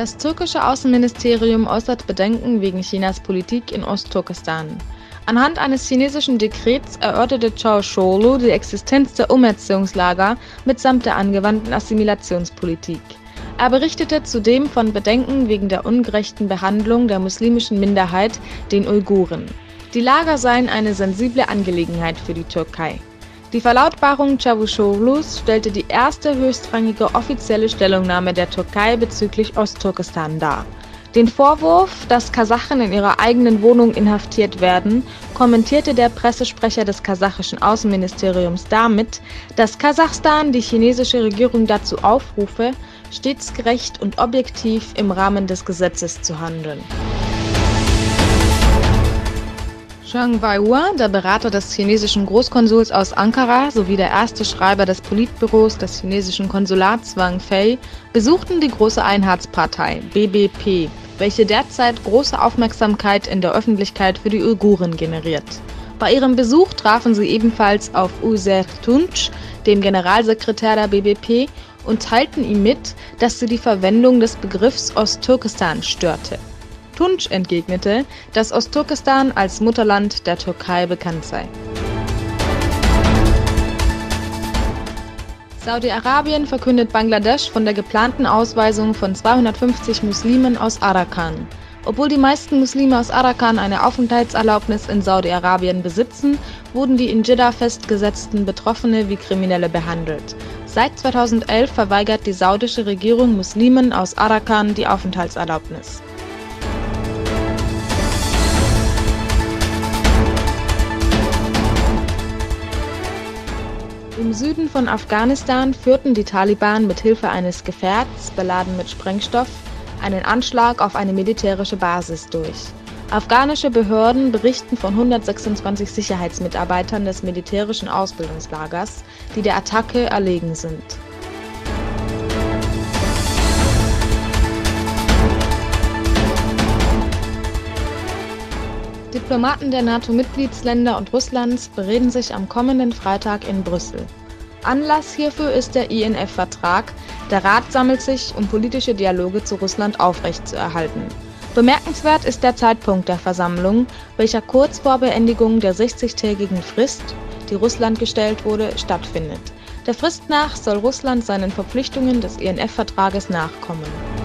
Das türkische Außenministerium äußert Bedenken wegen Chinas Politik in Ostturkestan. Anhand eines chinesischen Dekrets erörterte Çavuşoğlu die Existenz der Umerziehungslager mitsamt der angewandten Assimilationspolitik. Er berichtete zudem von Bedenken wegen der ungerechten Behandlung der muslimischen Minderheit, den Uiguren. Die Lager seien eine sensible Angelegenheit für die Türkei. Die Verlautbarung Çavuşoğlu's stellte die erste höchstrangige offizielle Stellungnahme der Türkei bezüglich Ostturkestan dar. Den Vorwurf, dass Kasachen in ihrer eigenen Wohnung inhaftiert werden, kommentierte der Pressesprecher des kasachischen Außenministeriums damit, dass Kasachstan die chinesische Regierung dazu aufrufe, stets gerecht und objektiv im Rahmen des Gesetzes zu handeln. Zhang Weihua, der Berater des chinesischen Großkonsuls aus Ankara sowie der erste Schreiber des Politbüros des chinesischen Konsulats Wang Fei, besuchten die Große Einheitspartei (BBP), welche derzeit große Aufmerksamkeit in der Öffentlichkeit für die Uiguren generiert. Bei ihrem Besuch trafen sie ebenfalls auf Özer Tunç, dem Generalsekretär der BBP, und teilten ihm mit, dass sie die Verwendung des Begriffs Osttürkestan störte. Tunç entgegnete, dass Ostturkestan als Mutterland der Türkei bekannt sei. Saudi-Arabien verkündet Bangladesch von der geplanten Ausweisung von 250 Muslimen aus Arakan. Obwohl die meisten Muslime aus Arakan eine Aufenthaltserlaubnis in Saudi-Arabien besitzen, wurden die in Dschidda festgesetzten Betroffene wie Kriminelle behandelt. Seit 2011 verweigert die saudische Regierung Muslimen aus Arakan die Aufenthaltserlaubnis. Im Süden von Afghanistan führten die Taliban mit Hilfe eines Gefährts, beladen mit Sprengstoff, einen Anschlag auf eine militärische Basis durch. Afghanische Behörden berichten von 126 Sicherheitsmitarbeitern des militärischen Ausbildungslagers, die der Attacke erlegen sind. Diplomaten der NATO-Mitgliedsländer und Russlands bereden sich am kommenden Freitag in Brüssel. Anlass hierfür ist der INF-Vertrag. Der Rat sammelt sich, um politische Dialoge zu Russland aufrechtzuerhalten. Bemerkenswert ist der Zeitpunkt der Versammlung, welcher kurz vor Beendigung der 60-tägigen Frist, die Russland gestellt wurde, stattfindet. Der Frist nach soll Russland seinen Verpflichtungen des INF-Vertrages nachkommen.